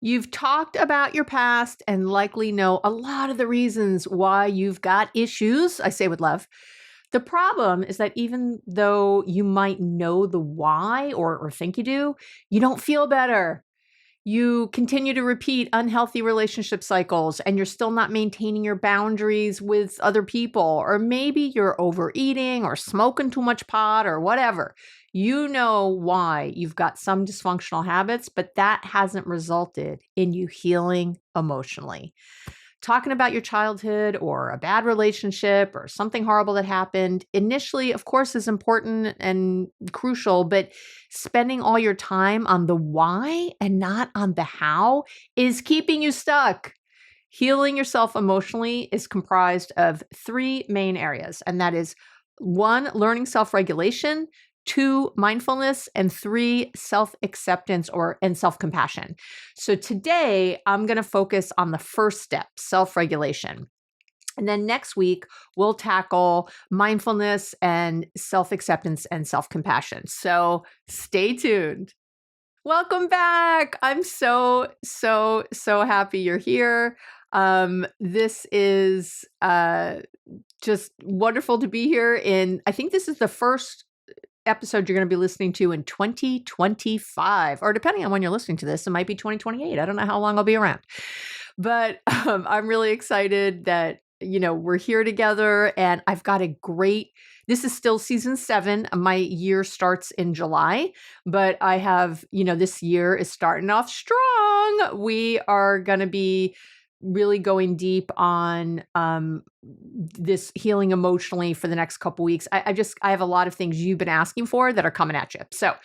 You've talked about your past and likely know a lot of the reasons why you've got issues. I say with love. The problem is that even though you might know the why or think you do, you don't feel better. You continue to repeat unhealthy relationship cycles and you're still not maintaining your boundaries with other people, or maybe you're overeating or smoking too much pot or whatever. You know why you've got some dysfunctional habits, but that hasn't resulted in you healing emotionally. Talking about your childhood or a bad relationship or something horrible that happened initially, of course, is important and crucial, but spending all your time on the why and not on the how is keeping you stuck. Healing yourself emotionally is comprised of three main areas, and that is one, learning self-regulation, two, mindfulness, and three, self-acceptance and self-compassion. So today I'm going to focus on the first step, self-regulation. And then next week, we'll tackle mindfulness and self-acceptance and self-compassion. So stay tuned. Welcome back. I'm so happy you're here. This is just wonderful to be here. I think this is the first episode you're going to be listening to in 2025, or depending on when you're listening to this, it might be 2028. I don't know how long I'll be around, but I'm really excited that, we're here together, and I've got this is still season 7. My year starts in July, but I have, this year is starting off strong. We are going to be really going deep on this healing emotionally for the next couple weeks. I have a lot of things you've been asking for that are coming at you. So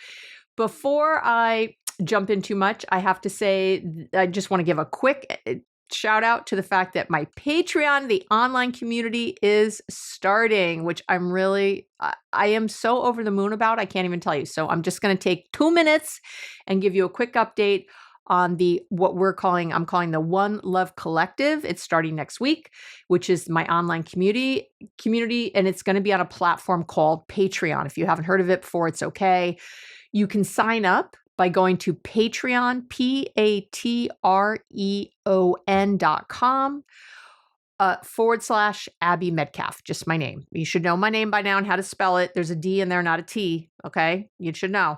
before I jump in too much, I have to say, I just want to give a quick shout out to the fact that my Patreon, the online community, is starting, which I am so over the moon about. I can't even tell you. So I'm just going to take 2 minutes and give you a quick update on I'm calling the One Love Collective. It's starting next week, which is my online community, and it's going to be on a platform called Patreon. If you haven't heard of it before, it's okay. You can sign up by going to Patreon, patreon.com / Abby Medcalf, just my name. You should know my name by now and how to spell it. There's a D in there, not a T. Okay. You should know.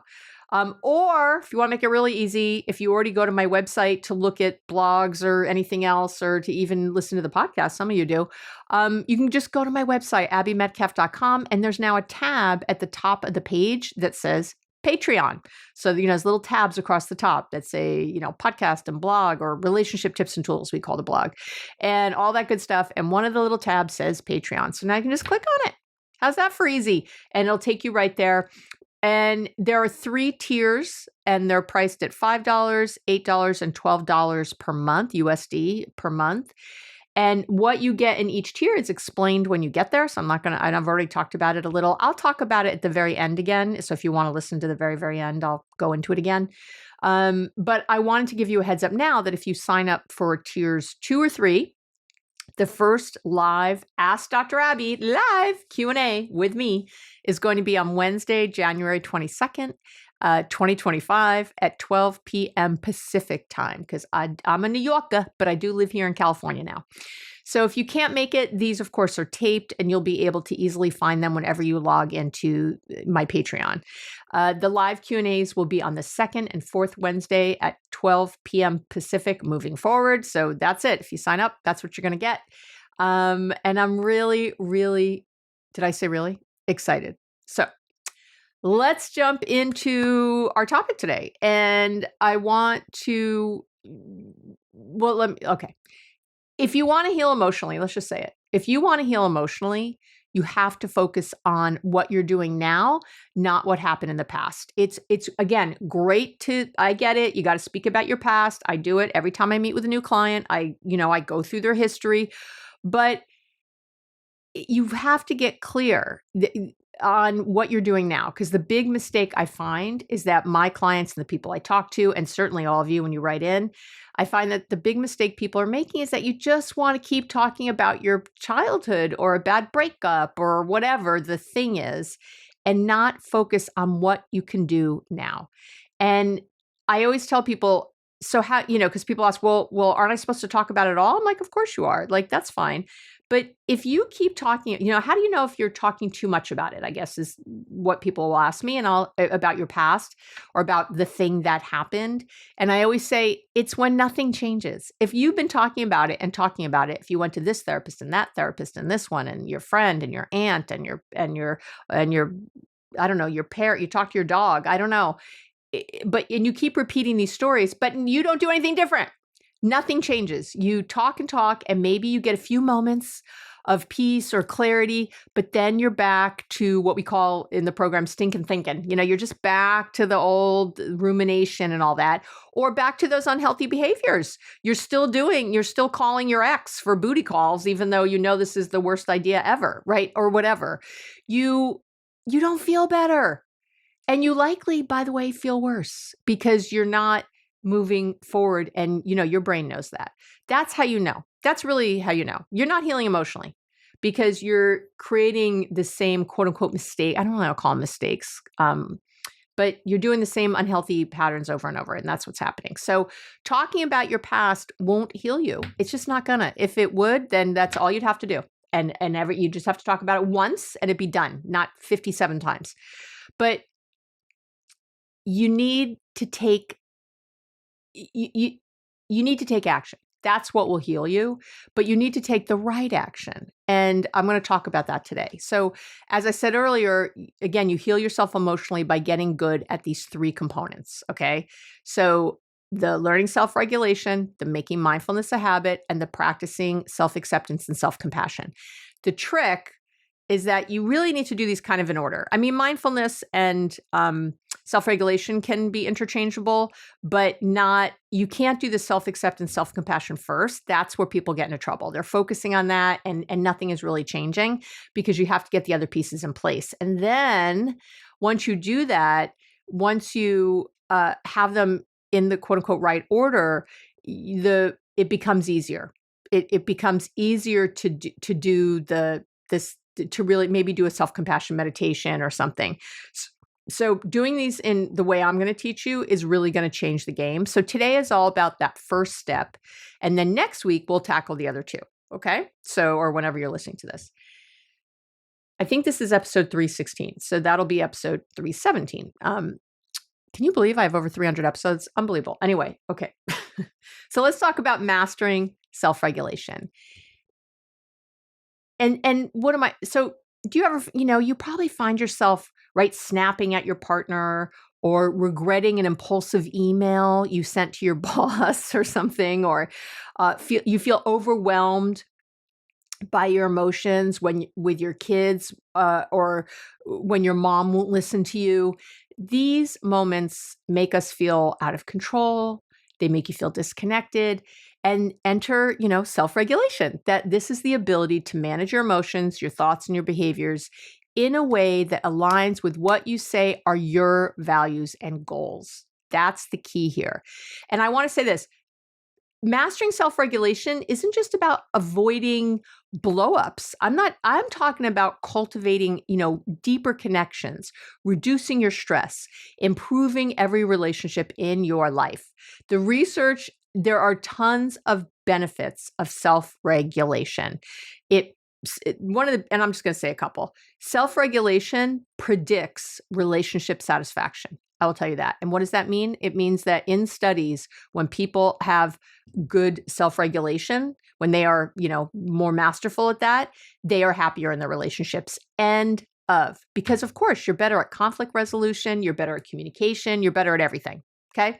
Or if you want to make it really easy, if you already go to my website to look at blogs or anything else, or to even listen to the podcast, some of you do, you can just go to my website, abbymedcalf.com, and there's now a tab at the top of the page that says Patreon. So, there's little tabs across the top that say, podcast and blog, or relationship tips and tools, we call the blog, and all that good stuff. And one of the little tabs says Patreon. So now you can just click on it. How's that for easy? And it'll take you right there. And there are 3 tiers, and they're priced at $5, $8, and $12 per month, USD per month. And what you get in each tier is explained when you get there. So I've already talked about it a little. I'll talk about it at the very end again. So if you want to listen to the very, very end, I'll go into it again. But I wanted to give you a heads up now that if you sign up for tiers 2 or 3, the first live Ask Dr. Abby live Q&A with me is going to be on Wednesday, January 22nd, 2025 at 12 p.m. Pacific time, because I'm a New Yorker, but I do live here in California now. So if you can't make it, these, of course, are taped, and you'll be able to easily find them whenever you log into my Patreon. The live Q&As will be on the 2nd and 4th Wednesday at 12 p.m. Pacific moving forward. So that's it. If you sign up, that's what you're going to get. And I'm really, really, did I say really? Excited. So let's jump into our topic today. And I want to, okay. If you want to heal emotionally, let's just say it. If you want to heal emotionally, you have to focus on what you're doing now, not what happened in the past. It's again, I get it. You got to speak about your past. I do it every time I meet with a new client. I go through their history, but you have to get clear on what you're doing now. Because the big mistake I find is that my clients and the people I talk to, and certainly all of you when you write in, I find that the big mistake people are making is that you just want to keep talking about your childhood or a bad breakup or whatever the thing is, and not focus on what you can do now. And I always tell people, so how, because people ask, well, aren't I supposed to talk about it all? I'm like, of course you are. Like, that's fine. But if you keep talking, how do you know if you're talking too much about it? I guess is what people will ask me, and about your past or about the thing that happened. And I always say it's when nothing changes. If you've been talking about it and talking about it, if you went to this therapist and that therapist and this one and your friend and your aunt and your I don't know, your parent, you talk to your dog, I don't know. And you keep repeating these stories, but you don't do anything different. Nothing changes. You talk and talk, and maybe you get a few moments of peace or clarity, but then you're back to what we call in the program stinking thinking. You're just back to the old rumination and all that, or back to those unhealthy behaviors. You're still calling your ex for booty calls, even though this is the worst idea ever, right? Or whatever. You don't feel better. And you likely, by the way, feel worse because you're not moving forward, and your brain knows that. That's how you know. That's really how you know. You're not healing emotionally because you're creating the same quote unquote mistake. I don't know how to call them mistakes, but you're doing the same unhealthy patterns over and over, and that's what's happening. So talking about your past won't heal you. It's just not gonna. If it would, then that's all you'd have to do. And you just have to talk about it once and it'd be done, not 57 times. But you need to take you need to take action. That's what will heal you, but you need to take the right action. And I'm going to talk about that today. So, as I said earlier, again, you heal yourself emotionally by getting good at these 3 components, okay? So, the learning self-regulation, the making mindfulness a habit, and the practicing self-acceptance and self-compassion. The trick is that you really need to do these kind of in order. I mean, mindfulness and self-regulation can be interchangeable, but you can't do the self-acceptance, self-compassion first. That's where people get into trouble. They're focusing on that and nothing is really changing because you have to get the other pieces in place. And then once you do that, once you have them in the quote unquote right order, it becomes easier. It becomes easier to do to really maybe do a self-compassion meditation or something. So doing these in the way I'm going to teach you is really going to change the game. So today is all about that first step. And then next week, we'll tackle the other 2. Okay. Or whenever you're listening to this. I think this is episode 316. So that'll be episode 317. Can you believe I have over 300 episodes? Unbelievable. Anyway. Okay. So let's talk about mastering self-regulation. And what am I, so do you ever, you probably find yourself, right, snapping at your partner or regretting an impulsive email you sent to your boss or something, or you feel overwhelmed by your emotions with your kids or when your mom won't listen to you. These moments make us feel out of control. They make you feel disconnected. And enter, self-regulation. That this is the ability to manage your emotions, your thoughts, and your behaviors in a way that aligns with what you say are your values and goals. That's the key here. And I want to say this. Mastering self-regulation isn't just about avoiding blow-ups. I'm talking about cultivating, deeper connections, reducing your stress, improving every relationship in your life. There are tons of benefits of self-regulation. And I'm just going to say a couple. Self-regulation predicts relationship satisfaction. I will tell you that. And what does that mean? It means that in studies, when people have good self-regulation, when they are, more masterful at that, they are happier in their relationships. Because of course, you're better at conflict resolution, you're better at communication, you're better at everything. Okay.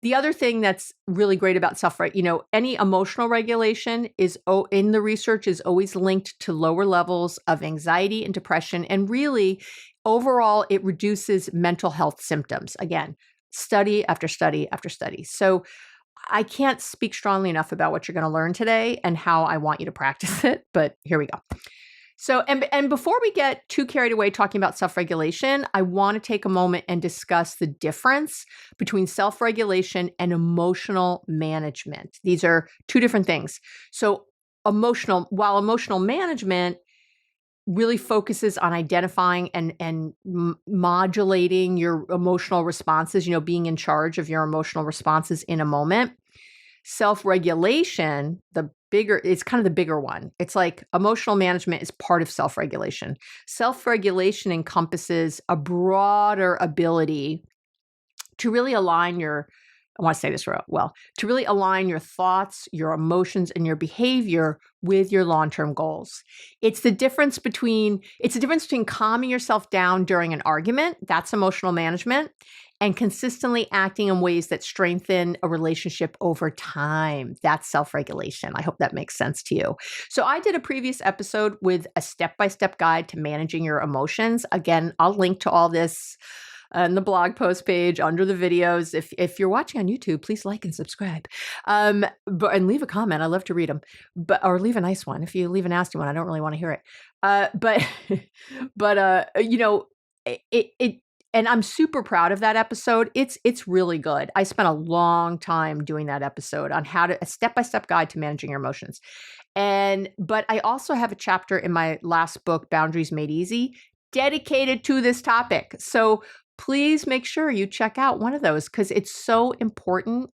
The other thing that's really great about any emotional regulation in the research is always linked to lower levels of anxiety and depression. And really, overall, it reduces mental health symptoms. Again, study after study after study. So I can't speak strongly enough about what you're going to learn today and how I want you to practice it, but here we go. So, and before we get too carried away talking about self-regulation, I want to take a moment and discuss the difference between self-regulation and emotional management. These are 2 different things. So while emotional management really focuses on identifying and modulating your emotional responses, being in charge of your emotional responses in a moment. Self-regulation, it's kind of the bigger one. It's like emotional management is part of self-regulation. Self-regulation encompasses a broader ability to really align I want to say this well, to really align your thoughts, your emotions, and your behavior with your long-term goals. It's the difference between calming yourself down during an argument, that's emotional management, and consistently acting in ways that strengthen a relationship over time. That's self-regulation. I hope that makes sense to you. So I did a previous episode with a step-by-step guide to managing your emotions. Again, I'll link to all this in the blog post page under the videos. If you're watching on YouTube, please like and subscribe. And leave a comment. I love to read them. Or leave a nice one. If you leave a nasty one, I don't really want to hear it. And I'm super proud of that episode. It's really good. I spent a long time doing that episode on a step-by-step guide to managing your emotions. But I also have a chapter in my last book, Boundaries Made Easy, dedicated to this topic. So please make sure you check out one of those because it's so important.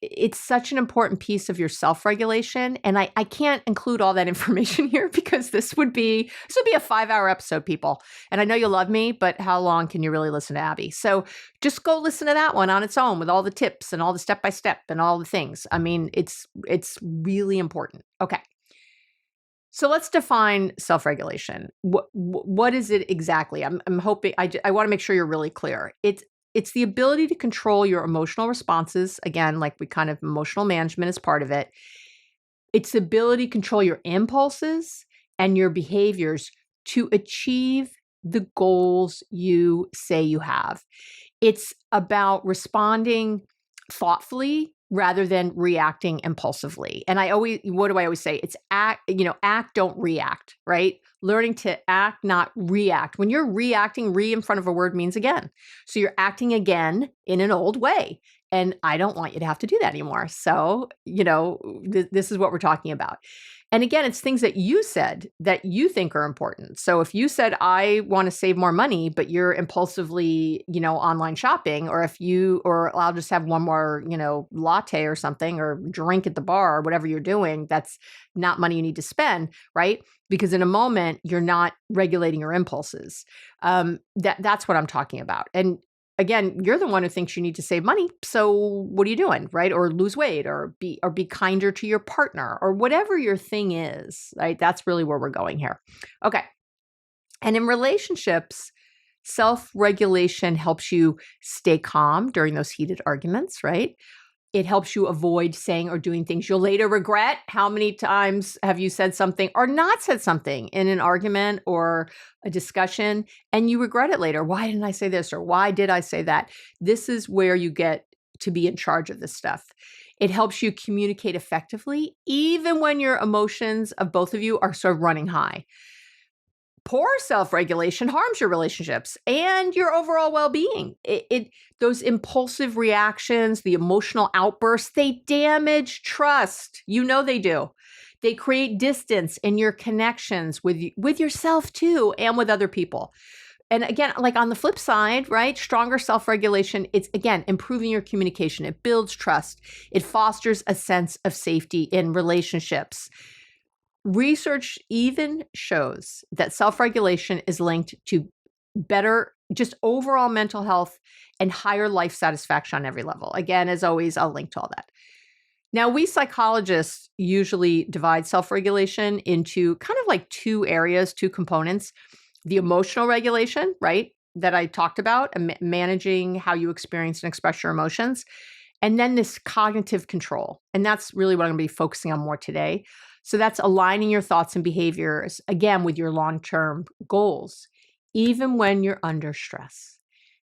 It's such an important piece of your self-regulation. And I can't include all that information here because this would be a 5-hour episode, people. And I know you love me, but how long can you really listen to Abby? So just go listen to that one on its own with all the tips and all the step-by-step and all the things. I mean, it's really important. Okay. So let's define self-regulation. What is it exactly? I'm hoping I want to make sure you're really clear. It's the ability to control your emotional responses. Again, like emotional management is part of it. It's the ability to control your impulses and your behaviors to achieve the goals you say you have. It's about responding thoughtfully rather than reacting impulsively. And what do I always say? It's act, don't react, right? Learning to act, not react. When you're reacting, in front of a word means again. So you're acting again in an old way. And I don't want you to have to do that anymore. So, this is what we're talking about. And again, it's things that you said that you think are important. So if you said, I want to save more money, but you're impulsively, online shopping, or I'll just have one more, latte or something, or drink at the bar, or whatever you're doing, that's not money you need to spend, right? Because in a moment, you're not regulating your impulses. That's what I'm talking about. And again, you're the one who thinks you need to save money. So what are you doing, right? Or lose weight, or be kinder to your partner, or whatever your thing is, right? That's really where we're going here. Okay. And in relationships, self-regulation helps you stay calm during those heated arguments, right? It helps you avoid saying or doing things you'll later regret. How many times have you said something or not said something in an argument or a discussion and you regret it later? Why didn't I say this? Or why did I say that? This is where you get to be in charge of this stuff. It helps you communicate effectively, even when your emotions of both of you are sort of running high. Poor self-regulation harms your relationships and your overall well-being. Those impulsive reactions, the emotional outbursts, they damage trust. They do. They create distance in your connections with yourself too, and with other people. And again, like on the flip side, right? Stronger self-regulation, it's again, improving your communication. It builds trust. It fosters a sense of safety in relationships. Research even shows that self-regulation is linked to better, just overall mental health and higher life satisfaction on every level. Again, as always, I'll link to all that. Now, we psychologists usually divide self-regulation into kind of like two areas, two components. The emotional regulation, right, that I talked about, managing how you experience and express your emotions. And then this cognitive control. And that's really what I'm going to be focusing on more today. So that's aligning your thoughts and behaviors, again, with your long-term goals, even when you're under stress.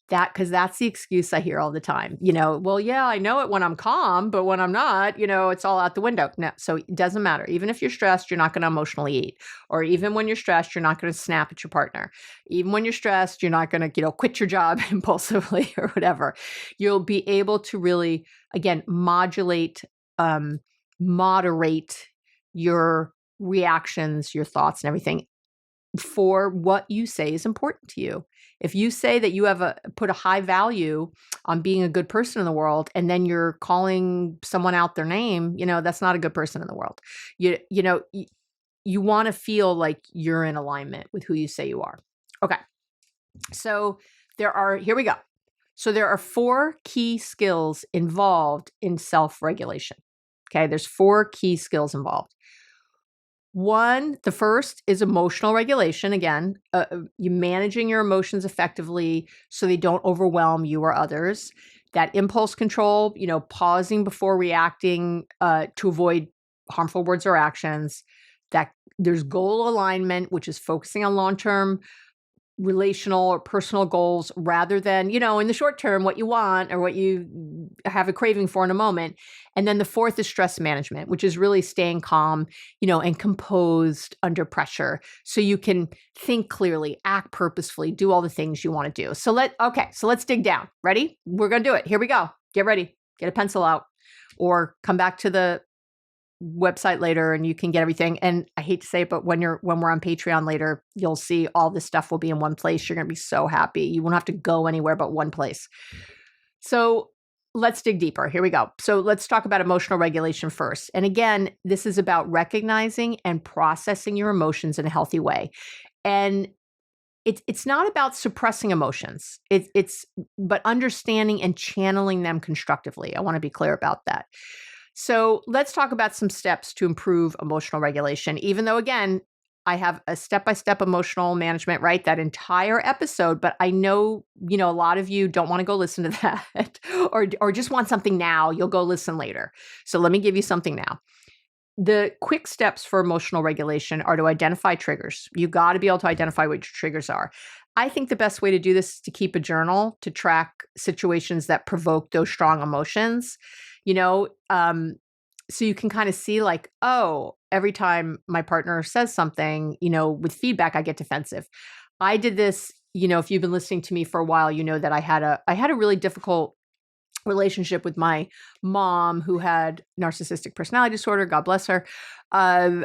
Because that's the excuse I hear all the time. Well, yeah, I know it when I'm calm, but when I'm not, it's all out the window. No, so it doesn't matter. Even if you're stressed, you're not going to emotionally eat. Or even when you're stressed, you're not going to snap at your partner. Even when you're stressed, you're not going to, quit your job impulsively or whatever. You'll be able to really, again, moderate your reactions, your thoughts and everything for what you say is important to you. If you say that you have put a high value on being a good person in the world, and then you're calling someone out their name, that's not a good person in the world. You want to feel like you're in alignment with who you say you are. Okay. So here we go. So there are 4 key skills involved in self-regulation. Okay. There's 4 key skills involved. The first is emotional regulation. Again, you managing your emotions effectively so they don't overwhelm you or others. That impulse control, pausing before reacting to avoid harmful words or actions. That there's goal alignment, which is focusing on long-term relational or personal goals rather than, in the short term, what you want or what you have a craving for in a moment. And then the 4th is stress management, which is really staying calm, and composed under pressure so you can think clearly, act purposefully, do all the things you want to do. So let's dig down. Ready? We're going to do it. Here we go. Get ready. Get a pencil out or come back to the website later and you can get everything. And I hate to say it, but when we're on Patreon later, you'll see all this stuff will be in one place. You're going to be so happy. You won't have to go anywhere but one place. So let's dig deeper. Here we go. So let's talk about emotional regulation first. And again, this is about recognizing and processing your emotions in a healthy way. And it's not about suppressing emotions. But understanding and channeling them constructively. I want to be clear about that. So let's talk about some steps to improve emotional regulation, even though, again, I have a step-by-step emotional management, right? That entire episode, but I know, a lot of you don't want to go listen to that or just want something now. You'll go listen later. So let me give you something now. The quick steps for emotional regulation are to identify triggers. You got to be able to identify what your triggers are. I think the best way to do this is to keep a journal to track situations that provoke those strong emotions. So you can kind of see like, oh, every time my partner says something, with feedback, I get defensive. I did this, if you've been listening to me for a while, that I had a really difficult relationship with my mom who had narcissistic personality disorder. God bless her. I'm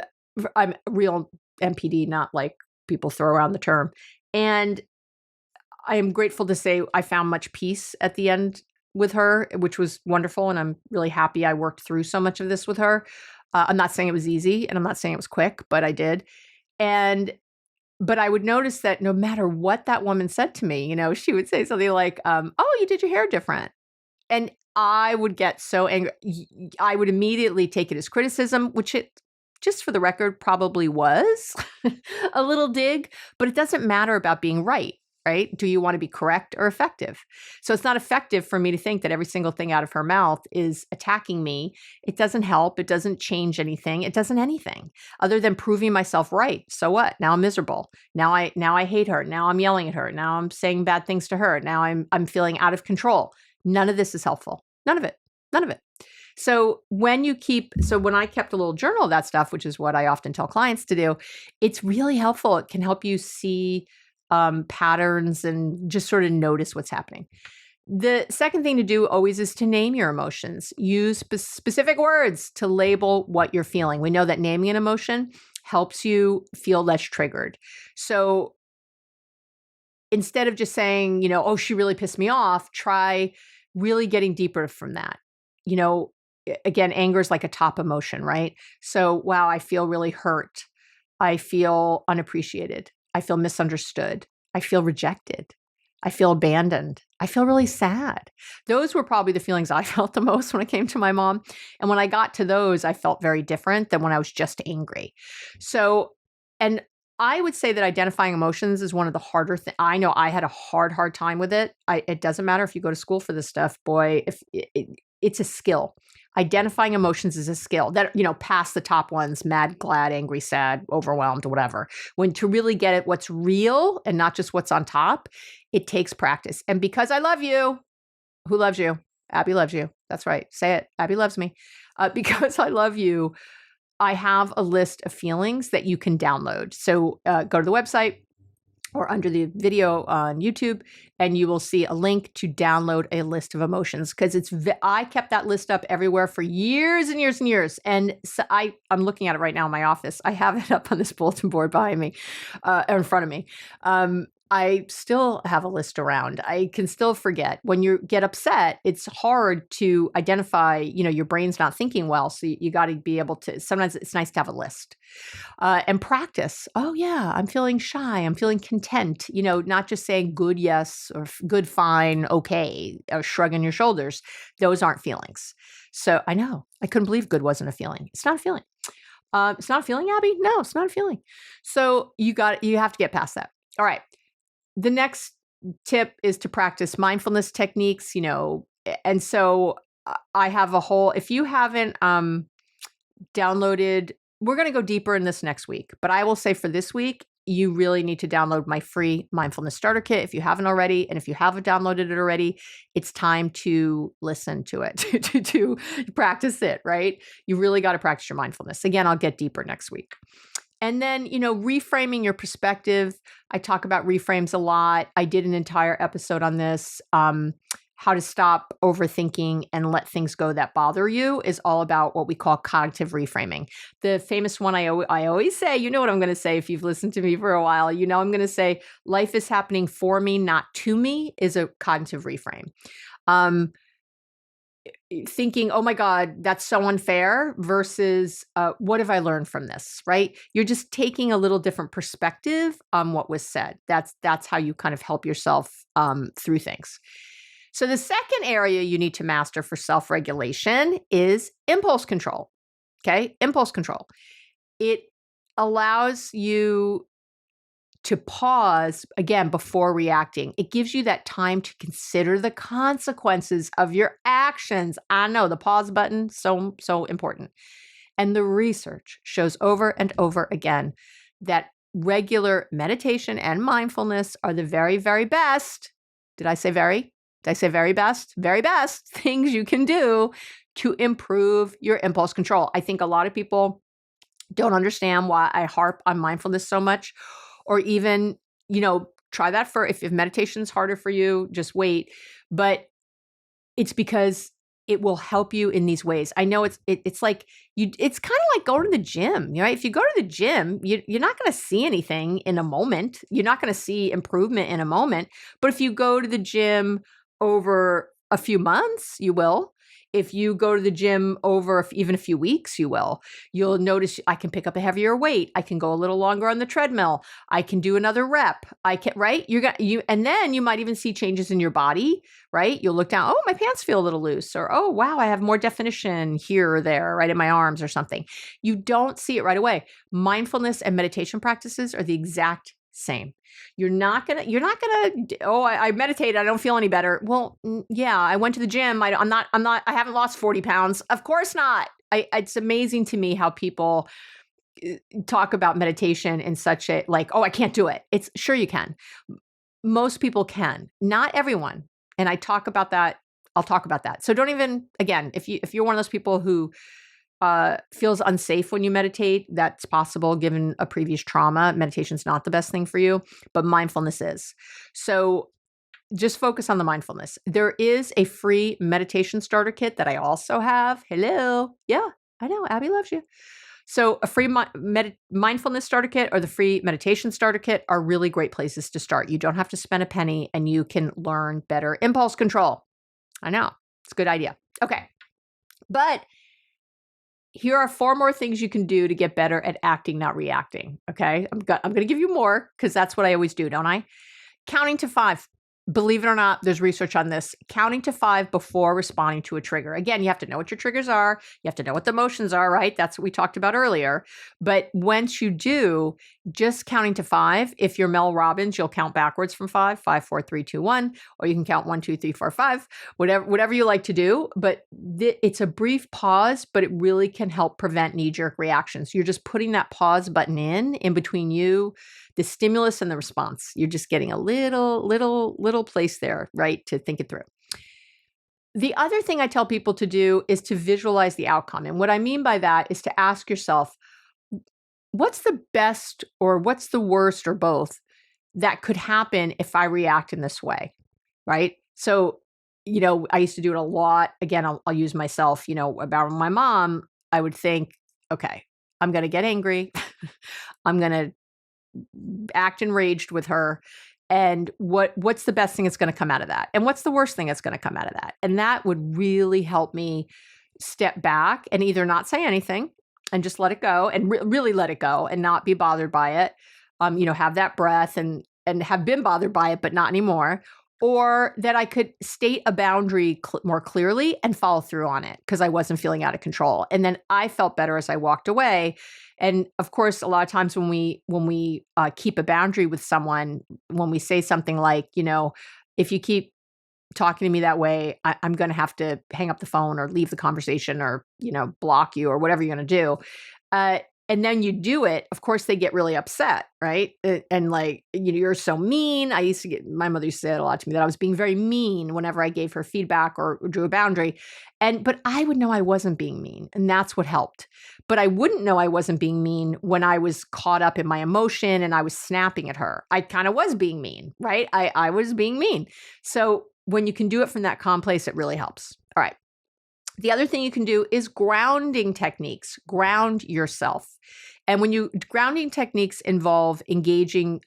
real NPD, not like people throw around the term. And I am grateful to say I found much peace at the end with her, which was wonderful. And I'm really happy I worked through so much of this with her. I'm not saying it was easy and I'm not saying it was quick, but I did. But I would notice that no matter what that woman said to me, she would say something like, oh, you did your hair different. And I would get so angry. I would immediately take it as criticism, which it, just for the record, probably was a little dig, but it doesn't matter about being right. Right? Do you want to be correct or effective? So it's not effective for me to think that every single thing out of her mouth is attacking me. It doesn't help. It doesn't change anything. It doesn't anything other than proving myself right. So what? Now I'm miserable. Now I hate her. Now I'm yelling at her. Now I'm saying bad things to her. Now I'm feeling out of control. None of this is helpful. None of it. None of it. So when I kept a little journal of that stuff, which is what I often tell clients to do, it's really helpful. It can help you see patterns and just sort of notice what's happening. The second thing to do always is to name your emotions. Use specific words to label what you're feeling. We know that naming an emotion helps you feel less triggered. So instead of just saying, oh, she really pissed me off, try really getting deeper from that. Again, anger is like a top emotion, right? So, wow, I feel really hurt. I feel unappreciated. I feel misunderstood. I feel rejected. I feel abandoned. I feel really sad. Those were probably the feelings I felt the most when it came to my mom. And when I got to those, I felt very different than when I was just angry. So, and I would say that identifying emotions is one of the harder things. I know I had a hard time with it. It doesn't matter if you go to school for this stuff, boy, it's a skill. Identifying emotions is a skill that, past the top ones, mad, glad, angry, sad, overwhelmed, whatever. When to really get at what's real and not just what's on top, it takes practice. And because I love you, who loves you? Abby loves you. That's right. Say it. Abby loves me. Because I love you, I have a list of feelings that you can download. So go to the website, or under the video on YouTube, and you will see a link to download a list of emotions, because I kept that list up everywhere for years and years and years. And so I'm looking at it right now in my office. I have it up on this bulletin board behind me, in front of me. I still have a list around. I can still forget. When you get upset, it's hard to identify, your brain's not thinking well. So you got to be able to, sometimes it's nice to have a list. And practice. Oh yeah, I'm feeling shy. I'm feeling content. Not just saying good, yes, or good, fine, okay, or shrugging your shoulders. Those aren't feelings. So I know, I couldn't believe good wasn't a feeling. It's not a feeling. It's not a feeling, Abby? No, it's not a feeling. So you have to get past that. All right. The next tip is to practice mindfulness techniques, and so I have if you haven't downloaded, we're going to go deeper in this next week, but I will say for this week, you really need to download my free mindfulness starter kit if you haven't already. And if you haven't downloaded it already, it's time to listen to it, to practice it, right? You really got to practice your mindfulness. Again, I'll get deeper next week. And then, reframing your perspective. I talk about reframes a lot. I did an entire episode on this. How to stop overthinking and let things go that bother you is all about what we call cognitive reframing. The famous one I always say, you know what I'm going to say if you've listened to me for a while, I'm going to say, life is happening for me, not to me, is a cognitive reframe. Thinking, oh my God, that's so unfair versus what have I learned from this, right? You're just taking a little different perspective on what was said. That's how you kind of help yourself through things. So the second area you need to master for self-regulation is impulse control. Okay, impulse control. It allows you to pause, again, before reacting. It gives you that time to consider the consequences of your actions. I know, the pause button, so important. And the research shows over and over again that regular meditation and mindfulness are the very, very best. Did I say very? Did I say very best? Very best things you can do to improve your impulse control. I think a lot of people don't understand why I harp on mindfulness so much. Or even, try that if meditation is harder for you, just wait. But it's because it will help you in these ways. I know it's like it's kind of like going to the gym, right? If you go to the gym, you're not going to see anything in a moment. You're not going to see improvement in a moment. But if you go to the gym over a few months, you will. If you go to the gym over even a few weeks, you will. You'll notice I can pick up a heavier weight. I can go a little longer on the treadmill. I can do another rep. I can, right? And then you might even see changes in your body, right? You'll look down. Oh, my pants feel a little loose, or oh, wow, I have more definition here or there, right in my arms or something. You don't see it right away. Mindfulness and meditation practices are the exact same. You're not gonna, oh, I meditate, I don't feel any better. Well, yeah, I went to the gym. I haven't lost 40 pounds. Of course not. It's amazing to me how people talk about meditation in such a, like, oh, I can't do it. It's sure you can. Most people can, not everyone. And I talk about that. I'll talk about that. So don't even, again, if you're one of those people who feels unsafe when you meditate, that's possible given a previous trauma. Meditation's not the best thing for you, but mindfulness is. So just focus on the mindfulness. There is a free meditation starter kit that I also have. Hello. Yeah, I know. Abby loves you. So a free mindfulness starter kit or the free meditation starter kit are really great places to start. You don't have to spend a penny and you can learn better impulse control. I know. It's a good idea. Okay. But here are 4 more things you can do to get better at acting, not reacting. Okay. I'm going to give you more because that's what I always do, don't I? Counting to 5. Believe it or not, there's research on this. Counting to 5 before responding to a trigger. Again, you have to know what your triggers are. You have to know what the emotions are, right? That's what we talked about earlier. But once you do, just counting to 5, if you're Mel Robbins, you'll count backwards from 5, 5, 4, 3, 2, 1, or you can count 1, 2, 3, 4, 5, whatever you like to do. But it's a brief pause, but it really can help prevent knee-jerk reactions. You're just putting that pause button in between you, the stimulus and the response. You're just getting a little place there, right, to think it through. The other thing I tell people to do is to visualize the outcome. And what I mean by that is to ask yourself, what's the best or what's the worst or both that could happen if I react in this way, right? So, I used to do it a lot. Again, I'll use myself, about my mom. I would think, okay, I'm going to get angry. I'm going to act enraged with her. And what's the best thing that's going to come out of that? And what's the worst thing that's going to come out of that? And that would really help me step back and either not say anything and just let it go and really let it go and not be bothered by it. Have that breath and have been bothered by it, but not anymore. Or that I could state a boundary more clearly and follow through on it because I wasn't feeling out of control. And then I felt better as I walked away. And of course, a lot of times when we keep a boundary with someone, when we say something like, if you keep talking to me that way, I'm going to have to hang up the phone or leave the conversation or, block you or whatever you're going to do. And then you do it, of course, they get really upset, right? And like, you're so mean. My mother used to say it a lot to me that I was being very mean whenever I gave her feedback or drew a boundary. But I would know I wasn't being mean, and that's what helped. But I wouldn't know I wasn't being mean when I was caught up in my emotion and I was snapping at her. I kind of was being mean, right? I was being mean. So when you can do it from that calm place, it really helps. All right. The other thing you can do is grounding techniques. Ground yourself. And grounding techniques involve engaging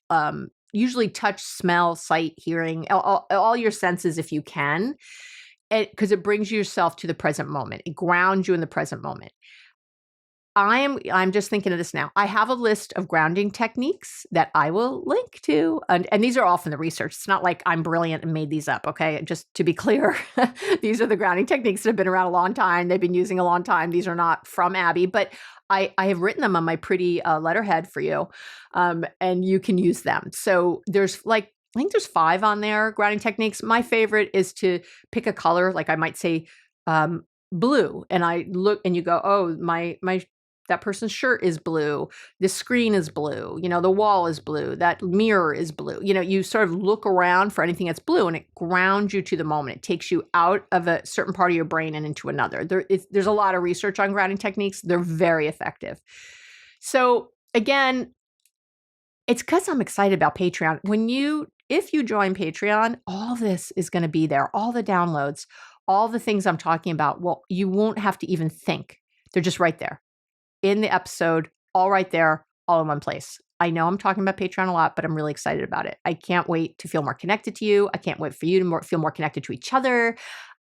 usually touch, smell, sight, hearing, all your senses if you can, because it brings yourself to the present moment. It grounds you in the present moment. I'm just thinking of this now. I have a list of grounding techniques that I will link to. And these are all from the research. It's not like I'm brilliant and made these up, okay? Just to be clear, these are the grounding techniques that have been around a long time. They've been using a long time. These are not from Abby, but I have written them on my pretty letterhead for you, and you can use them. So I think there's 5 on there, grounding techniques. My favorite is to pick a color. Like I might say blue, and I look and you go, oh, my that person's shirt is blue. The screen is blue. The wall is blue. That mirror is blue. You sort of look around for anything that's blue, and it grounds you to the moment. It takes you out of a certain part of your brain and into another. There's a lot of research on grounding techniques. They're very effective. So again, it's because I'm excited about Patreon. If you join Patreon, all this is going to be there. All the downloads, all the things I'm talking about. Well, you won't have to even think. They're just right there in the episode, all right there, all in one place. I know I'm talking about Patreon a lot, but I'm really excited about it. I can't wait to feel more connected to you. I can't wait for you to feel more connected to each other.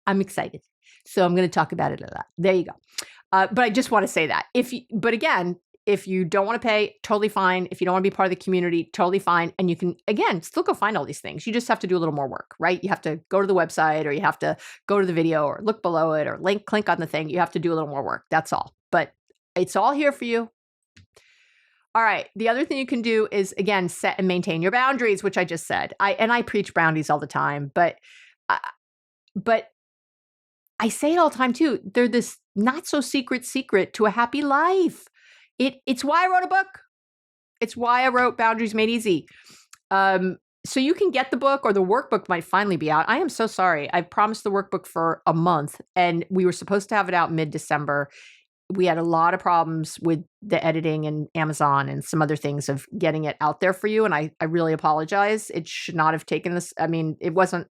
I'm excited. So I'm going to talk about it a lot. There you go. But I just want to say that. But again, if you don't want to pay, totally fine. If you don't want to be part of the community, totally fine. And you can, again, still go find all these things. You just have to do a little more work, right? You have to go to the website, or you have to go to the video, or look below it, or click on the thing. You have to do a little more work. That's all. But it's all here for you. All right. The other thing you can do is, again, set and maintain your boundaries, which I just said. I preach boundaries all the time, but I say it all the time too. They're this not so secret to a happy life. It's why I wrote a book. It's why I wrote Boundaries Made Easy. So you can get the book, or the workbook might finally be out. I am so sorry. I promised the workbook for a month, and we were supposed to have it out mid-December. We had a lot of problems with the editing and Amazon and some other things of getting it out there for you. And I really apologize. It should not have taken this. I mean, it wasn't,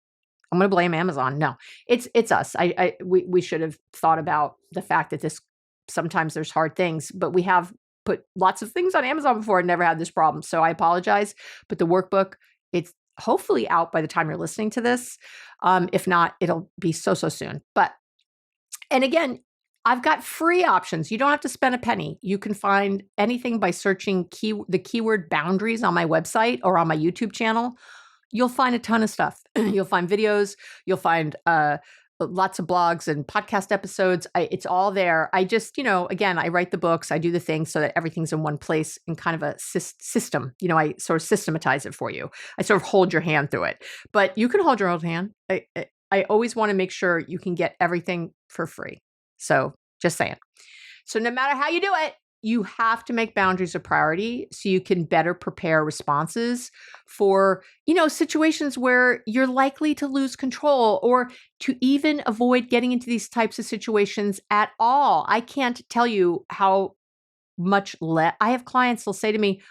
I'm going to blame Amazon. No, it's us. We should have thought about the fact that sometimes there's hard things, but we have put lots of things on Amazon before and never had this problem. So I apologize. But the workbook, it's hopefully out by the time you're listening to this. If not, it'll be so soon. And again, I've got free options. You don't have to spend a penny. You can find anything by searching the keyword boundaries on my website or on my YouTube channel. You'll find a ton of stuff. You'll find videos. You'll find lots of blogs and podcast episodes. It's all there. I just, again, I write the books. I do the things so that everything's in one place in kind of a system. I sort of systematize it for you. I sort of hold your hand through it. But you can hold your own hand. I always want to make sure you can get everything for free. So just saying. So no matter how you do it, you have to make boundaries a priority so you can better prepare responses for, situations where you're likely to lose control, or to even avoid getting into these types of situations at all. I can't tell you how much I have clients, they'll say to me,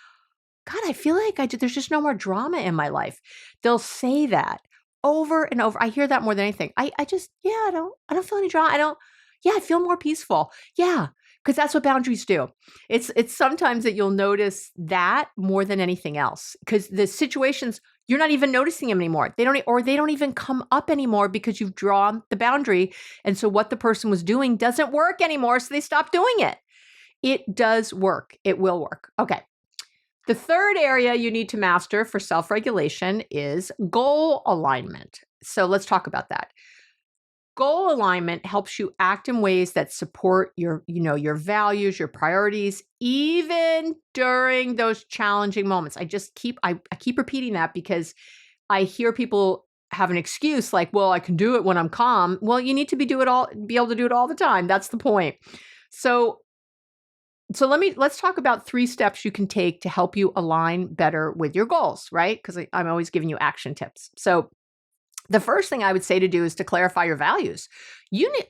God, I feel like there's just no more drama in my life. They'll say that over and over. I hear that more than anything. I just, yeah, I don't feel any drama. Yeah, I feel more peaceful. Yeah. Because that's what boundaries do. It's sometimes that you'll notice that more than anything else. Because the situations, you're not even noticing them anymore. They don't even come up anymore because you've drawn the boundary. And so what the person was doing doesn't work anymore. So they stop doing it. It does work. It will work. Okay. The third area you need to master for self-regulation is goal alignment. So let's talk about that. Goal alignment helps you act in ways that support your values, your priorities, even during those challenging moments. I keep repeating that because I hear people have an excuse like, well, I can do it when I'm calm. Well, you need to be able to do it all the time. That's the point. So let's talk about 3 steps you can take to help you align better with your goals, right? Because I'm always giving you action tips. So the first thing I would say to do is to clarify your values.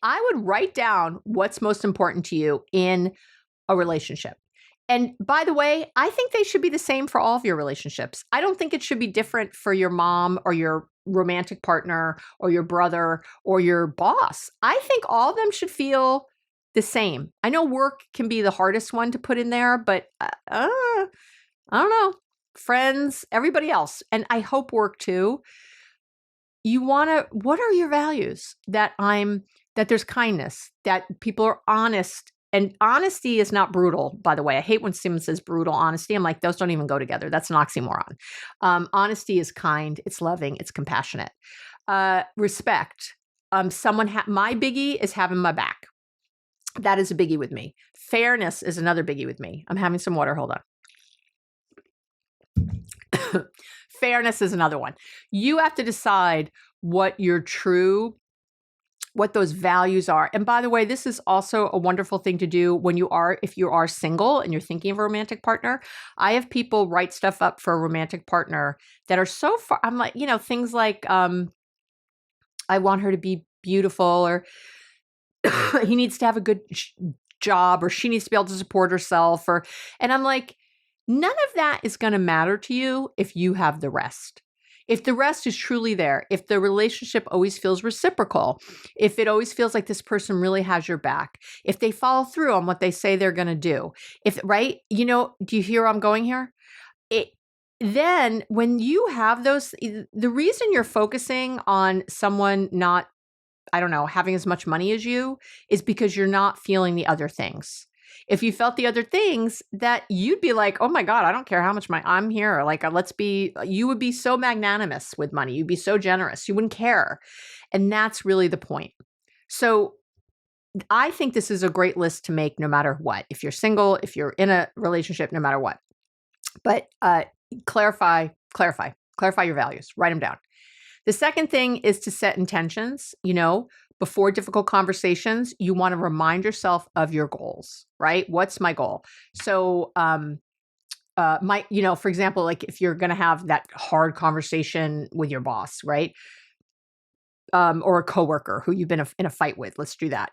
I would write down what's most important to you in a relationship. And by the way, I think they should be the same for all of your relationships. I don't think it should be different for your mom or your romantic partner or your brother or your boss. I think all of them should feel the same. I know work can be the hardest one to put in there, but I don't know. Friends, everybody else. And I hope work too. What are your values? That there's kindness, that people are honest. And honesty is not brutal, by the way. I hate when someone says brutal honesty. I'm like, those don't even go together. That's an oxymoron. Honesty is kind, it's loving, it's compassionate. Respect. My biggie is having my back. That is a biggie with me. Fairness is another biggie with me. I'm having some water. Hold on. Fairness is another one. You have to decide what those values are. And by the way, this is also a wonderful thing to do if you are single and you're thinking of a romantic partner. I have people write stuff up for a romantic partner that are so far. I'm like, things like, I want her to be beautiful, or he needs to have a good job, or she needs to be able to support herself, and I'm like, none of that is going to matter to you if you have the rest. If the rest is truly there, if the relationship always feels reciprocal, if it always feels like this person really has your back, if they follow through on what they say they're going to do, right? Do you hear where I'm going here? Then when you have those, the reason you're focusing on someone not, I don't know, having as much money as you is because you're not feeling the other things. If you felt the other things, that you'd be like, oh my God, I don't care how much I'm here. Like, you would be so magnanimous with money. You'd be so generous. You wouldn't care. And that's really the point. So I think this is a great list to make no matter what. If you're single, if you're in a relationship, no matter what. But clarify your values. Write them down. The second thing is to set intentions. Before difficult conversations, you want to remind yourself of your goals, right? What's my goal? So, for example, like if you're going to have that hard conversation with your boss, right? Or a coworker who you've been in a fight with, let's do that.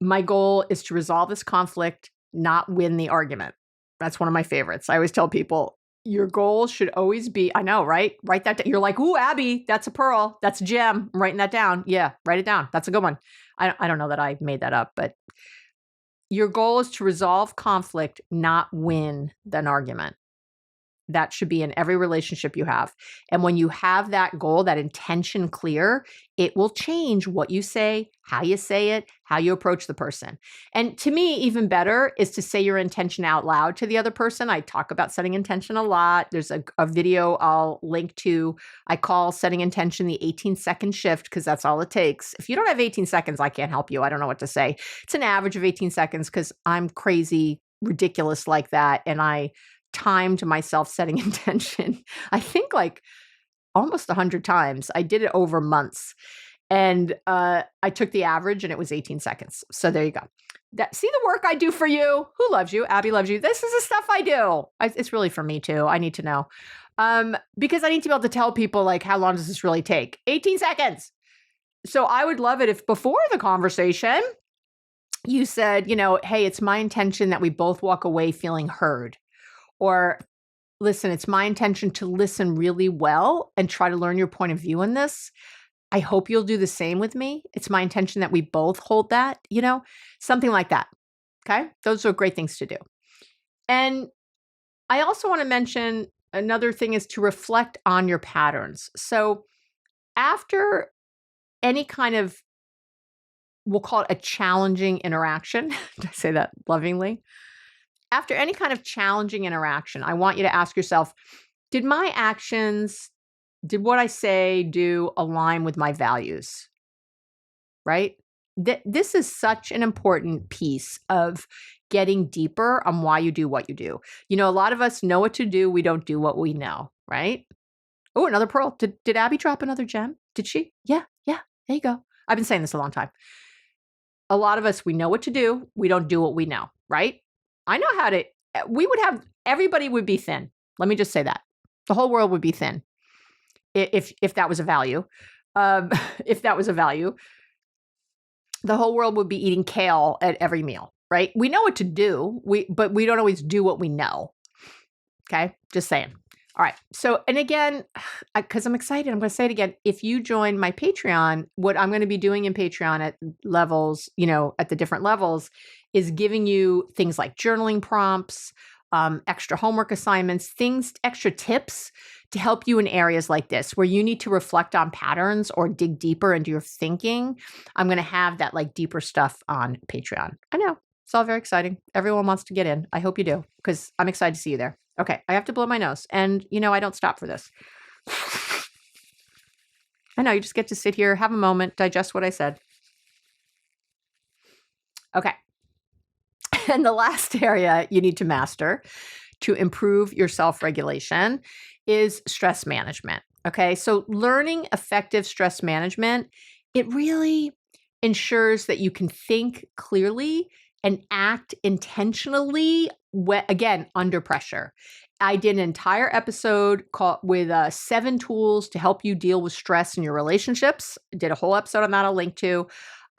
My goal is to resolve this conflict, not win the argument. That's one of my favorites. I always tell people, your goal should always be, I know, right? Write that down. You're like, ooh, Abby, that's a pearl. That's a gem. I'm writing that down. Yeah, write it down. That's a good one. I don't know that I made that up, but your goal is to resolve conflict, not win an argument. That should be in every relationship you have. And when you have that goal, that intention clear, it will change what you say, how you approach the person. And to me, even better is to say your intention out loud to the other person. I talk about setting intention a lot. There's a video I'll link to. I call setting intention the 18-second shift because that's all it takes. If you don't have 18 seconds, I can't help you. I don't know what to say. It's an average of 18 seconds because I'm crazy, ridiculous like that. And I timed myself setting intention, I think like almost 100 times. I did it over months. And I took the average and it was 18 seconds. So there you go. See the work I do for you. Who loves you? Abby loves you. This is the stuff I do. It's really for me too. I need to know. Because I need to be able to tell people like, how long does this really take? 18 seconds. So I would love it if before the conversation, you said, hey, it's my intention that we both walk away feeling heard. Or listen, it's my intention to listen really well and try to learn your point of view in this. I hope you'll do the same with me. It's my intention that we both hold that, something like that. Okay. Those are great things to do. And I also want to mention another thing is to reflect on your patterns. So after any kind of, we'll call it a challenging interaction, did I say that lovingly? After any kind of challenging interaction, I want you to ask yourself, did my actions, did what I say, do align with my values? Right? This is such an important piece of getting deeper on why you do what you do. A lot of us know what to do. We don't do what we know, right? Oh, another pearl. Did Abby drop another gem? Did she? Yeah. There you go. I've been saying this a long time. A lot of us, we know what to do. We don't do what we know, right? I know how to, everybody would be thin. Let me just say that. The whole world would be thin if that was a value. If that was a value, the whole world would be eating kale at every meal, right? We know what to do, but we don't always do what we know. Okay, just saying. All right. So, and again, because I'm excited, I'm going to say it again. If you join my Patreon, what I'm going to be doing in Patreon at levels, at the different levels, is giving you things like journaling prompts, extra homework assignments, extra tips to help you in areas like this where you need to reflect on patterns or dig deeper into your thinking. I'm going to have that like deeper stuff on Patreon. I know it's all very exciting. Everyone wants to get in. I hope you do, because I'm excited to see you there. Okay. I have to blow my nose, and I don't stop for this. I know you just get to sit here, have a moment, digest what I said. Okay. And the last area you need to master to improve your self-regulation is stress management. Okay. So learning effective stress management, it really ensures that you can think clearly and act intentionally, again, under pressure. I did an entire episode with 7 tools to help you deal with stress in your relationships. I did a whole episode on that I'll link to.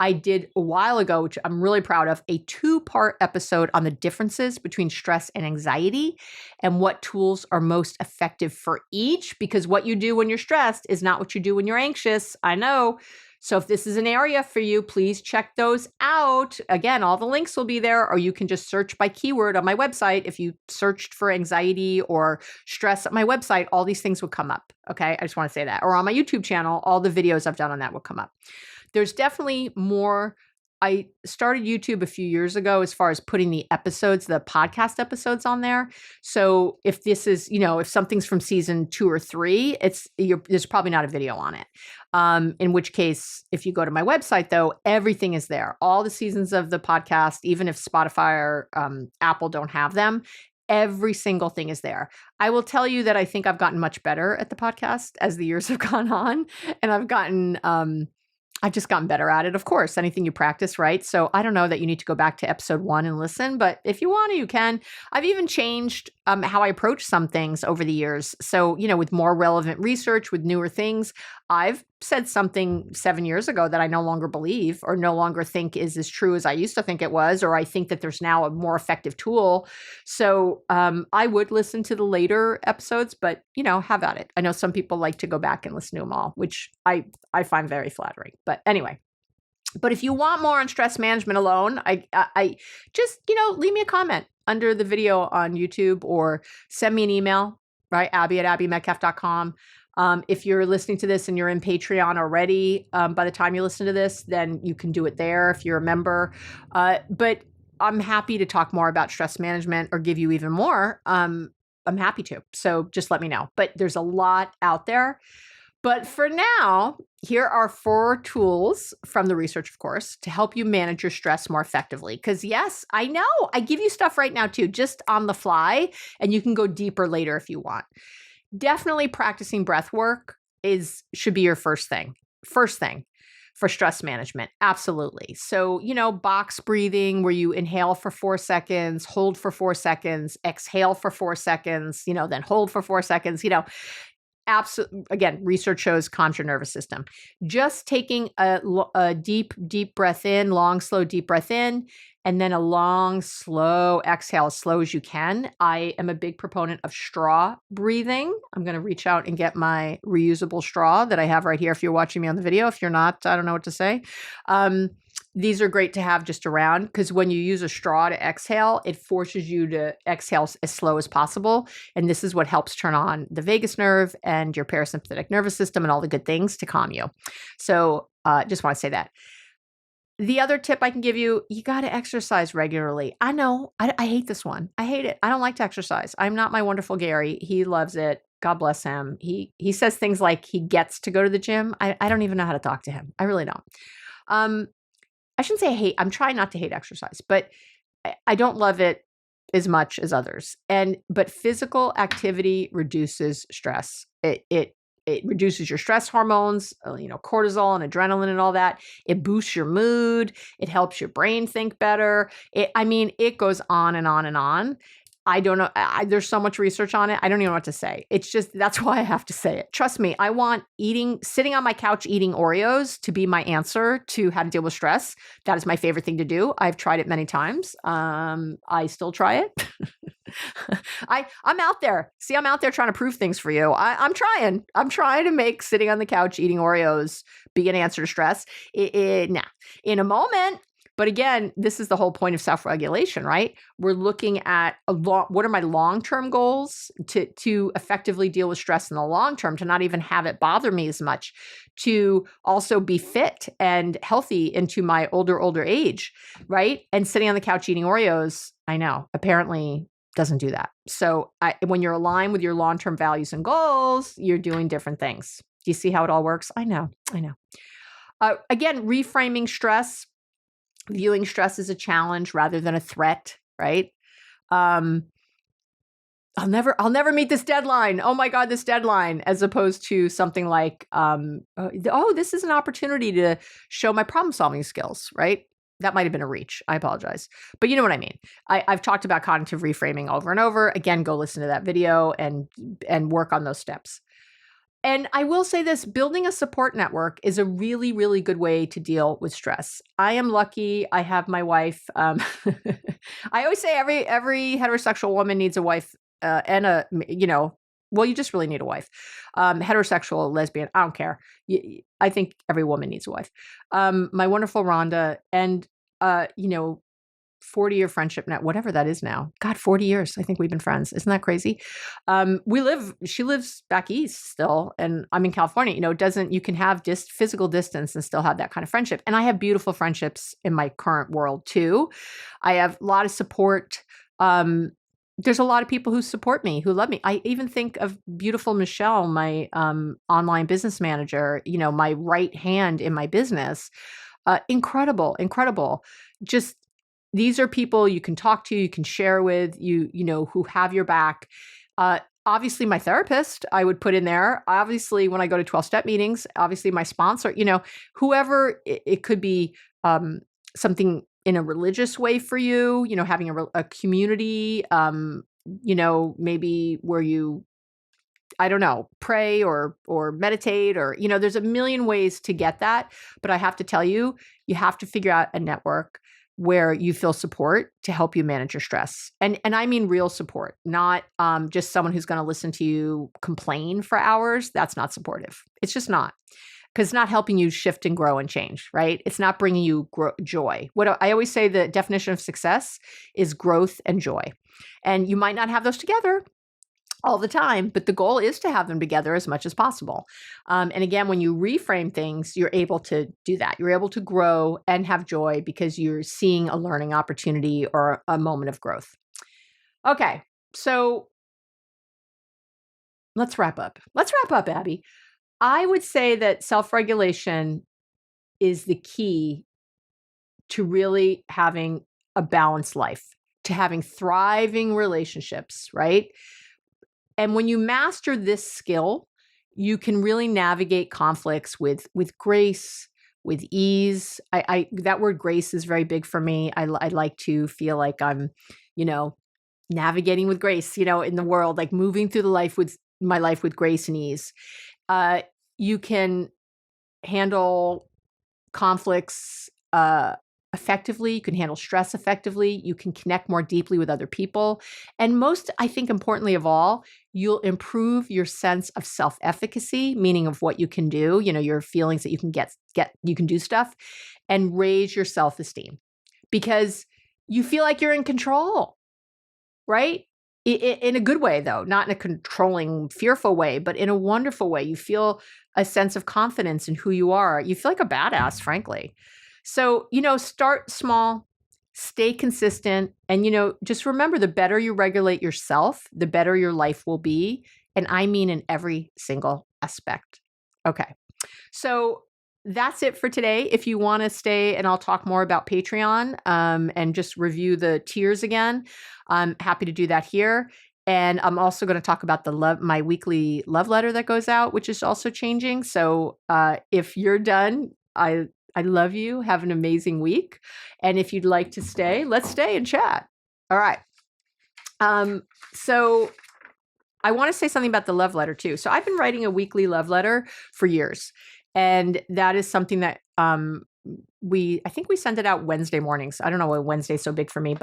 I did a while ago, which I'm really proud of, a 2-part episode on the differences between stress and anxiety and what tools are most effective for each, because what you do when you're stressed is not what you do when you're anxious. I know. So if this is an area for you, please check those out. Again, all the links will be there, or you can just search by keyword on my website. If you searched for anxiety or stress at my website, all these things would come up. Okay. I just want to say that. Or on my YouTube channel, all the videos I've done on that will come up. There's definitely more. I started YouTube a few years ago as far as putting the podcast episodes on there. So if this is, if something's from season 2 or 3, there's probably not a video on it. In which case, if you go to my website, though, everything is there. All the seasons of the podcast, even if Spotify or Apple don't have them, every single thing is there. I will tell you that I think I've gotten much better at the podcast as the years have gone on, and I've just gotten better at it. Of course, anything you practice, right? So I don't know that you need to go back to episode 1 and listen, but if you want to, you can. I've even changed how I approach some things over the years. So, with more relevant research, with newer things, I've said something 7 years ago that I no longer believe or no longer think is as true as I used to think it was, or I think that there's now a more effective tool. So I would listen to the later episodes, but, have at it. I know some people like to go back and listen to them all, which I find very flattering. But anyway. But if you want more on stress management alone, I just, leave me a comment under the video on YouTube or send me an email, right? Abby@abbymedcalf.com. If you're listening to this and you're in Patreon already, by the time you listen to this, then you can do it there if you're a member. But I'm happy to talk more about stress management or give you even more. I'm happy to. So just let me know. But there's a lot out there. But for now, here are 4 tools from the research, of course, to help you manage your stress more effectively. Because yes, I know I give you stuff right now too, just on the fly, and you can go deeper later if you want. Definitely practicing breath work should be your first thing for stress management. Absolutely. So, box breathing where you inhale for 4 seconds, hold for 4 seconds, exhale for 4 seconds, then hold for 4 seconds, absolutely, again, research shows calms your nervous system. Just taking a deep, deep breath in, long, slow, deep breath in, and then a long, slow exhale, as slow as you can. I am a big proponent of straw breathing. I'm going to reach out and get my reusable straw that I have right here if you're watching me on the video. If you're not, I don't know what to say. These are great to have just around, because when you use a straw to exhale, it forces you to exhale as slow as possible. And this is what helps turn on the vagus nerve and your parasympathetic nervous system and all the good things to calm you. So just want to say that. The other tip I can give you, you got to exercise regularly. I know, I hate this one. I hate it. I don't like to exercise. I'm not my wonderful Gary. He loves it. God bless him. He says things like he gets to go to the gym. I don't even know how to talk to him. I really don't. I shouldn't say I hate. I'm trying not to hate exercise, but I don't love it as much as others. But physical activity reduces stress. It reduces your stress hormones, cortisol and adrenaline and all that. It boosts your mood. It helps your brain think better. It goes on and on and on. I don't know. There's so much research on it. I don't even know what to say. It's just, that's why I have to say it. Trust me, I want sitting on my couch eating Oreos to be my answer to how to deal with stress. That is my favorite thing to do. I've tried it many times. I still try it. I'm out there. See, I'm out there trying to prove things for you. I'm trying to make sitting on the couch eating Oreos be an answer to stress. Nah. In a moment. But again, this is the whole point of self-regulation, right? We're looking at what are my long-term goals to effectively deal with stress in the long term, to not even have it bother me as much, to also be fit and healthy into my older age, right? And sitting on the couch eating Oreos, I know, apparently doesn't do that. So when you're aligned with your long-term values and goals, you're doing different things. Do you see how it all works? I know. Again, reframing stress. Viewing stress as a challenge rather than a threat, right? I'll never meet this deadline. Oh my God, this deadline, as opposed to something like, this is an opportunity to show my problem solving skills, right? That might have been a reach. I apologize. But you know what I mean. I've talked about cognitive reframing over and over. Again, go listen to that video and work on those steps. And I will say this, building a support network is a really, really good way to deal with stress. I am lucky. I have my wife. I always say every heterosexual woman needs a wife and you just really need a wife. Heterosexual, lesbian, I don't care. I think every woman needs a wife. My wonderful Rhonda and, 40-year friendship now, whatever that is now. God, 40 years. I think we've been friends. Isn't that crazy? She lives back east still, and I'm in California. You can have physical distance and still have that kind of friendship. And I have beautiful friendships in my current world too. I have a lot of support. There's a lot of people who support me, who love me. I even think of beautiful Michelle, my online business manager, my right hand in my business. Incredible. Just, these are people you can talk to, you can share with, who have your back. Obviously, my therapist, I would put in there. Obviously, when I go to 12-step meetings, obviously my sponsor, whoever. It could be something in a religious way for you, having a community, maybe where you, I don't know, pray or meditate or, there's a million ways to get that. But I have to tell you, you have to figure out a network where you feel support to help you manage your stress. And I mean real support, not just someone who's going to listen to you complain for hours. That's not supportive. It's just not. Because it's not helping you shift and grow and change, right? It's not bringing you joy. What I always say, the definition of success is growth and joy. And you might not have those together all the time, but the goal is to have them together as much as possible. And again, when you reframe things, you're able to do that. You're able to grow and have joy because you're seeing a learning opportunity or a moment of growth. Okay, so let's wrap up. Abby. I would say that self-regulation is the key to really having a balanced life, to having thriving relationships, right? And when you master this skill, you can really navigate conflicts with grace, with ease. That word grace is very big for me. I like to feel like I'm, navigating with grace, in the world, like moving through the life with my life with grace and ease. You can handle conflicts effectively. You can handle stress effectively. You can connect more deeply with other people. And most, I think, importantly of all, you'll improve your sense of self-efficacy, meaning of what you can do, your feelings that you can you can do stuff, and raise your self-esteem because you feel like you're in control, right? In a good way, though, not in a controlling, fearful way, but in a wonderful way. You feel a sense of confidence in who you are. You feel like a badass, frankly. So, start small, stay consistent, and, just remember the better you regulate yourself, the better your life will be. And I mean in every single aspect. Okay. So that's it for today. If you want to stay and I'll talk more about Patreon and just review the tiers again, I'm happy to do that here. And I'm also going to talk about my weekly love letter that goes out, which is also changing. So if you're done, I love you. Have an amazing week. And if you'd like to stay, let's stay and chat. All right. So I want to say something about the love letter too. So I've been writing a weekly love letter for years. And that is something that I think we send it out Wednesday mornings. I don't know why Wednesday's so big for me,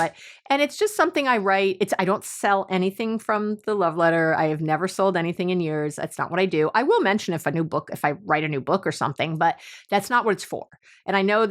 and it's just something I write. I don't sell anything from the love letter. I have never sold anything in years. That's not what I do. I will mention if I write a new book or something, but that's not what it's for. And I know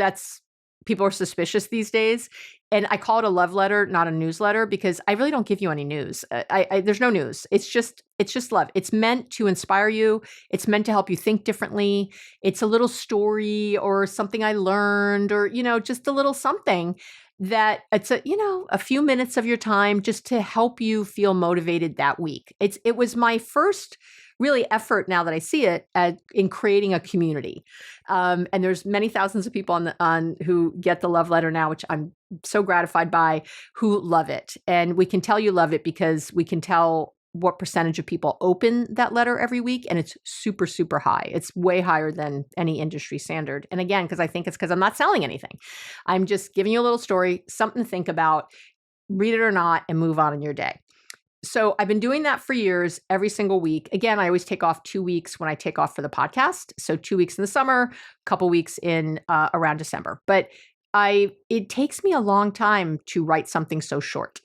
people are suspicious these days. And I call it a love letter, not a newsletter, because I really don't give you any news. There's no news. It's just love. It's meant to inspire you. It's meant to help you think differently. It's a little story or something I learned or, just a little something that it's a few minutes of your time just to help you feel motivated that week. It was my first really effort now that I see it in creating a community. And there's many thousands of people on who get the love letter now, which I'm so gratified by, who love it. And we can tell you love it because we can tell what percentage of people open that letter every week. And it's super, super high. It's way higher than any industry standard. And again, because I think it's because I'm not selling anything. I'm just giving you a little story, something to think about, read it or not, and move on in your day. So I've been doing that for years, every single week. Again, I always take off 2 weeks when I take off for the podcast. So 2 weeks in the summer, a couple weeks in around December. But it takes me a long time to write something so short.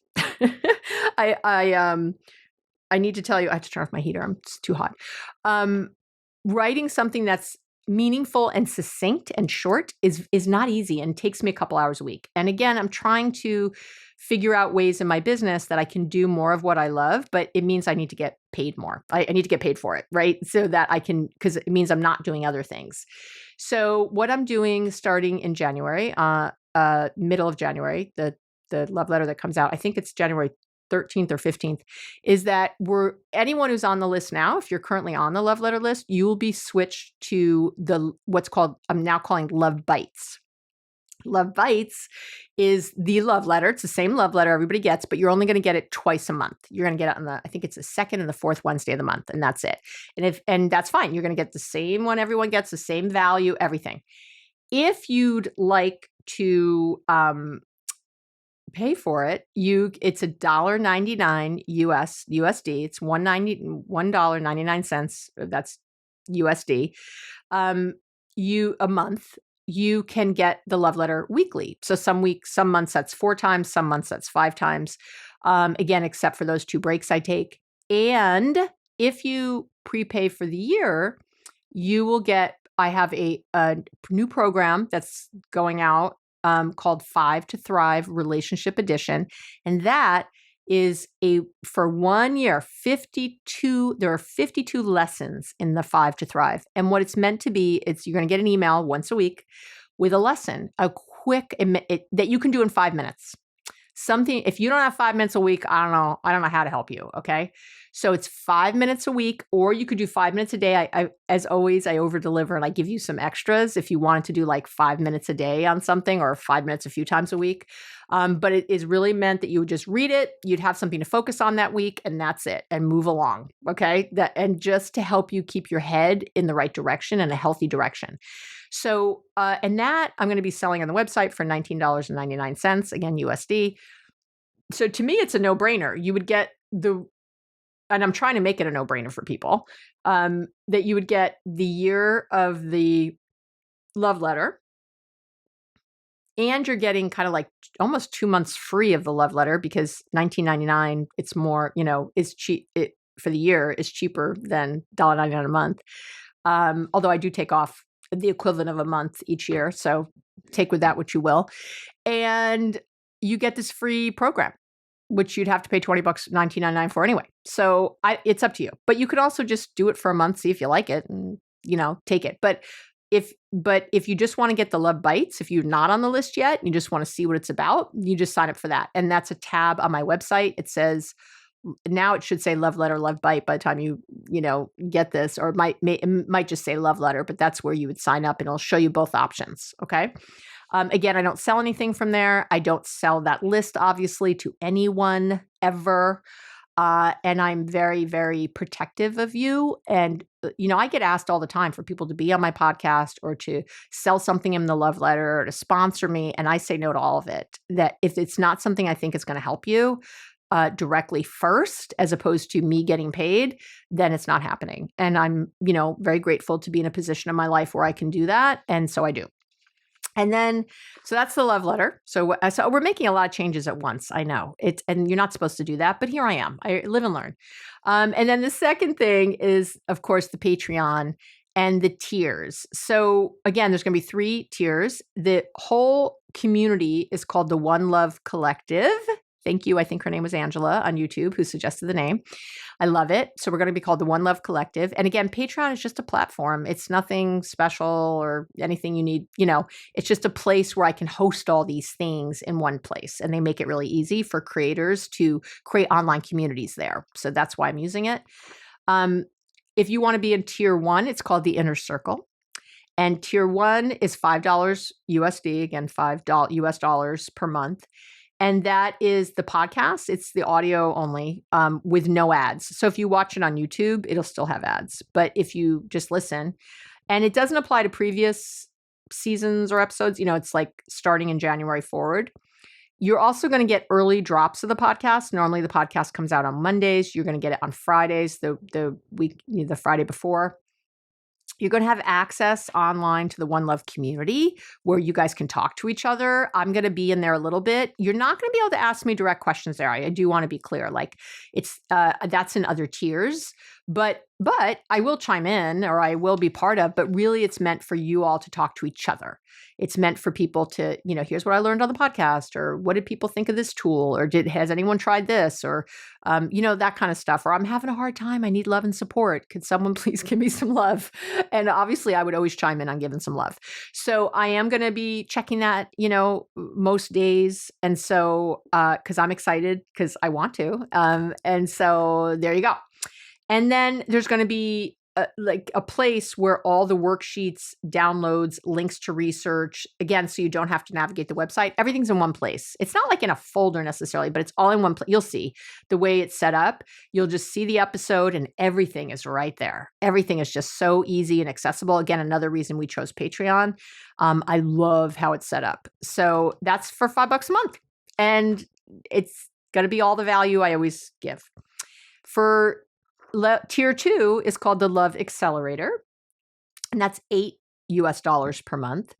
I need to tell you, I have to turn off my heater. It's too hot. Writing something that's meaningful and succinct and short is not easy and takes me a couple hours a week. And again, I'm trying to figure out ways in my business that I can do more of what I love, but it means I need to get paid more. I need to get paid for it, right? So that I can, because it means I'm not doing other things. So what I'm doing starting in January, middle of January, the love letter that comes out, I think it's January 13th or 15th, is that anyone who's on the list now, if you're currently on the love letter list, you will be switched to I'm now calling Love Bites. Love Bites is the love letter. It's the same love letter everybody gets, but you're only going to get it twice a month. You're going to get it I think it's the second and the fourth Wednesday of the month, and that's it. And that's fine. You're going to get the same one everyone gets, the same value, everything. If you'd like to pay for it, it's $1.99 USD. It's $1.99. That's USD. A month. You can get the love letter weekly. So some months that's 4 times, some months that's 5 times. Again, except for those 2 breaks I take. And if you prepay for the year, you will get, I have a new program that's going out called 5 to Thrive Relationship Edition. And that is for 1 year, there are 52 lessons in the 5 to Thrive. And what it's meant to be, you're going to get an email once a week with a lesson, a quick, that you can do in 5 minutes. Something, if you don't have 5 minutes a week, I don't know how to help you. Okay. So it's 5 minutes a week, or you could do 5 minutes a day. As always, I over deliver and I give you some extras if you wanted to do like 5 minutes a day on something, or 5 minutes a few times a week. But it is really meant that you would just read it. You'd have something to focus on that week, and that's it, and move along. Okay. And just to help you keep your head in the right direction and a healthy direction. So, and that I'm going to be selling on the website for $19.99, again, USD. So to me, it's a no-brainer. You would get and I'm trying to make it a no-brainer for people, that you would get the year of the love letter, and you're getting kind of like almost 2 months free of the love letter because $19.99, it's more, is cheap. It for the year is cheaper than $1.99 a month. Although I do take off the equivalent of a month each year. So take with that what you will. And you get this free program, which you'd have to pay $20, $19.99 for anyway. So it's up to you. But you could also just do it for a month, see if you like it, and take it. But if you just want to get the Love Bites, if you're not on the list yet, and you just want to see what it's about, you just sign up for that. And that's a tab on my website. It says, now it should say Love Letter, Love Bite by the time you get this, or it might just say Love Letter, but that's where you would sign up and it'll show you both options. Okay. Again, I don't sell anything from there. I don't sell that list, obviously, to anyone ever. And I'm very, very protective of you. And, I get asked all the time for people to be on my podcast or to sell something in the love letter or to sponsor me. And I say no to all of it. That if it's not something I think is going to help you directly first, as opposed to me getting paid, then it's not happening. And I'm, very grateful to be in a position in my life where I can do that. And so I do. And then, so that's the love letter. So we're making a lot of changes at once. I know and you're not supposed to do that, but here I am. I live and learn. And then the second thing is, of course, the Patreon and the tiers. So again, there's going to be 3 tiers. The whole community is called the One Love Collective. Thank you. I think her name was Angela on YouTube who suggested the name. I love it. So we're going to be called the One Love Collective. And again, Patreon is just a platform. It's nothing special or anything you need. It's just a place where I can host all these things in one place. And they make it really easy for creators to create online communities there. So that's why I'm using it. If you want to be in tier 1, it's called the Inner Circle. And tier 1 is $5 USD, again, $5 US dollars per month. And that is the podcast. It's the audio only with no ads. So if you watch it on YouTube, it'll still have ads. But if you just listen, and it doesn't apply to previous seasons or episodes, it's like starting in January forward. You're also going to get early drops of the podcast. Normally the podcast comes out on Mondays. You're going to get it on Fridays, the Friday before. You're going to have access online to the One Love community where you guys can talk to each other. I'm going to be in there a little bit. You're not going to be able to ask me direct questions there. I do want to be clear. Like that's in other tiers, but I will chime in or I will be part of, but really it's meant for you all to talk to each other. It's meant for people to, here's what I learned on the podcast, or what did people think of this tool, or has anyone tried this, or, that kind of stuff, or I'm having a hard time. I need love and support. Could someone please give me some love? And obviously I would always chime in on giving some love. So I am going to be checking that, most days. And so, cause I'm excited cause I want to. And so there you go. And then there's going to be a place where all the worksheets, downloads, links to research, again, so you don't have to navigate the website. Everything's in one place. It's not like in a folder necessarily, but it's all in one place. You'll see the way it's set up. You'll just see the episode and everything is right there. Everything is just so easy and accessible. Again, another reason we chose Patreon. I love how it's set up. So that's for $5 a month. And it's going to be all the value I always give. For tier 2 is called the Love Accelerator, and that's $8 US dollars per month.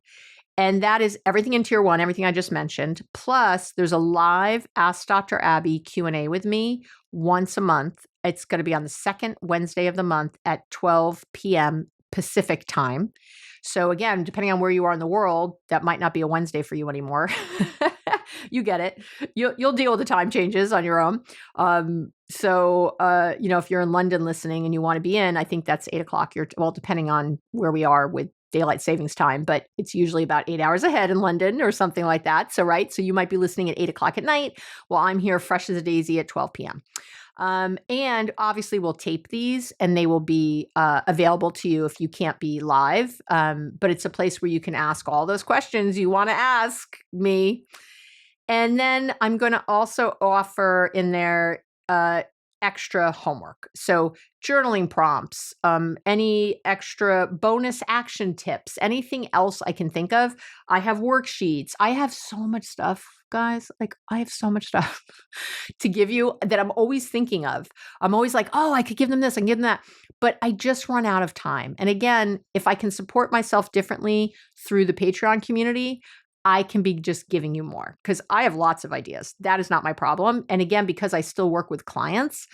And that is everything in tier 1, everything I just mentioned. Plus, there's a live Ask Dr. Abby Q&A with me once a month. It's going to be on the second Wednesday of the month at 12 p.m. Pacific time. So again, depending on where you are in the world, that might not be a Wednesday for you anymore. You get it. You'll deal with the time changes on your own. So if you're in London listening and you want to be in, I think that's 8 o'clock. Depending on where we are with daylight savings time, but it's usually about 8 hours ahead in London or something like that. So, right. So you might be listening at 8 o'clock at night while I'm here fresh as a daisy at 12 p.m. And obviously we'll tape these and they will be available to you if you can't be live. But it's a place where you can ask all those questions you want to ask me. And then I'm going to also offer in there extra homework. So journaling prompts, any extra bonus action tips, anything else I can think of. I have worksheets. I have so much stuff. guys, like I have so much stuff to give you that I'm always thinking of. I'm always like, oh, I could give them this, I can give them that. But I just run out of time. And again, if I can support myself differently through the Patreon community, I can be just giving you more because I have lots of ideas. That is not my problem. And again, because I still work with clients,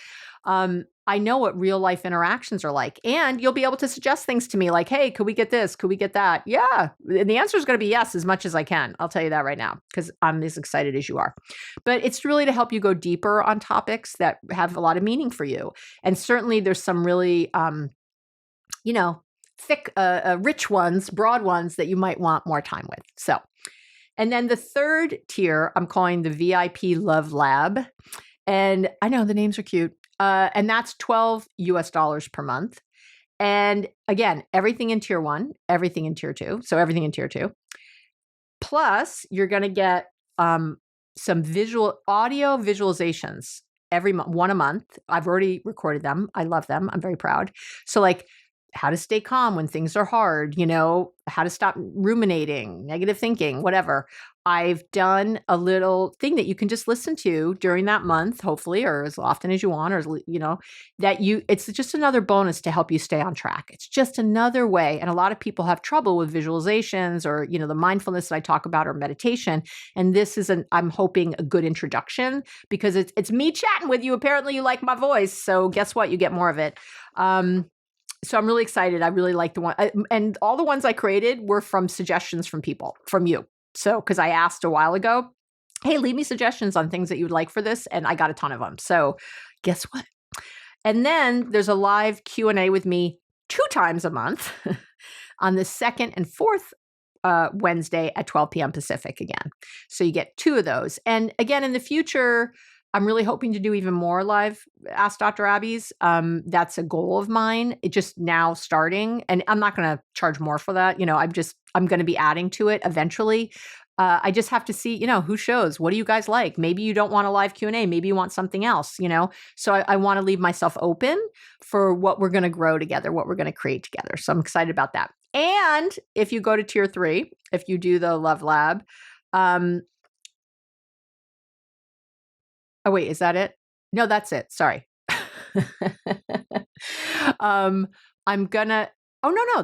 I know what real life interactions are like. And you'll be able to suggest things to me like, hey, could we get this? Could we get that? Yeah. And the answer is going to be yes, as much as I can. I'll tell you that right now because I'm as excited as you are. But it's really to help you go deeper on topics that have a lot of meaning for you. And certainly there's some really, thick, rich ones, broad ones that you might want more time with. So, and then the third tier, I'm calling the VIP Love Lab. And I know the names are cute. And that's $12 US per month. And again, everything in tier 1, everything in tier 2. So everything in tier 2. Plus, you're going to get some audio visualizations every month, one a month. I've already recorded them. I love them. I'm very proud. So like how to stay calm when things are hard, how to stop ruminating, negative thinking, whatever. I've done a little thing that you can just listen to during that month, hopefully, or as often as you want, or, it's just another bonus to help you stay on track. It's just another way. And a lot of people have trouble with visualizations or, the mindfulness that I talk about or meditation. And this is I'm hoping a good introduction because it's me chatting with you. Apparently you like my voice. So guess what? You get more of it. So I'm really excited. I really like the one. And all the ones I created were from suggestions from people, from you. So, because I asked a while ago, hey, leave me suggestions on things that you would like for this. And I got a ton of them. So guess what? And then there's a live Q&A with me 2 times a month on the 2nd and 4th Wednesday at 12 p.m. Pacific again. So you get 2 of those. And again, in the future, I'm really hoping to do even more live Ask Dr. Abby's. That's a goal of mine. It just now starting, and I'm not going to charge more for that. I'm going to be adding to it eventually. I just have to see, who shows. What do you guys like? Maybe you don't want a live Q&A. Maybe you want something else, So I want to leave myself open for what we're going to grow together, what we're going to create together. So I'm excited about that. And if you go to tier 3, if you do the Love Lab, oh, wait, is that it? No, that's it. Sorry. No,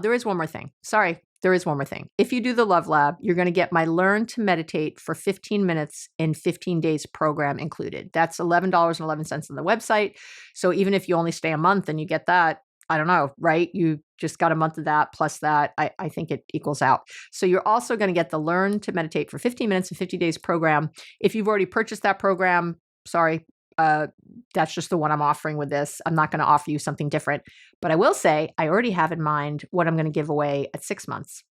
there is one more thing. Sorry. There is one more thing. If you do the Love Lab, you're going to get my Learn to Meditate for 15 minutes in 15 days program included. That's $11.11 on the website. So even if you only stay a month and you get that, I don't know, right? You just got a month of that plus that. I think it equals out. So you're also going to get the Learn to Meditate for 15 minutes in 50 days program. If you've already purchased that program, sorry, that's just the one I'm offering with this. I'm not going to offer you something different, but I will say I already have in mind what I'm going to give away at 6 months.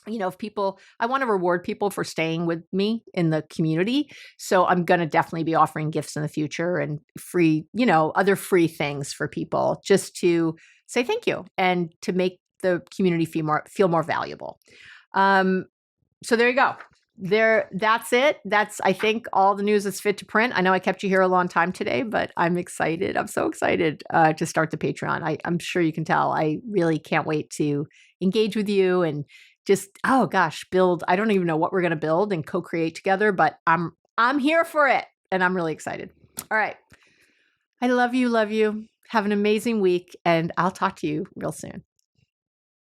If people, I want to reward people for staying with me in the community. So I'm going to definitely be offering gifts in the future and free, other free things for people just to say thank you and to make the community feel more valuable. So there you go. That's it. That's, I think, all the news that's fit to print. I know I kept you here a long time today, but I'm excited. I'm so excited to start the Patreon. I'm sure you can tell. I really can't wait to engage with you and just, oh gosh, build. I don't even know what we're going to build and co-create together, but I'm here for it. And I'm really excited. All right. I love you. Love you. Have an amazing week. And I'll talk to you real soon.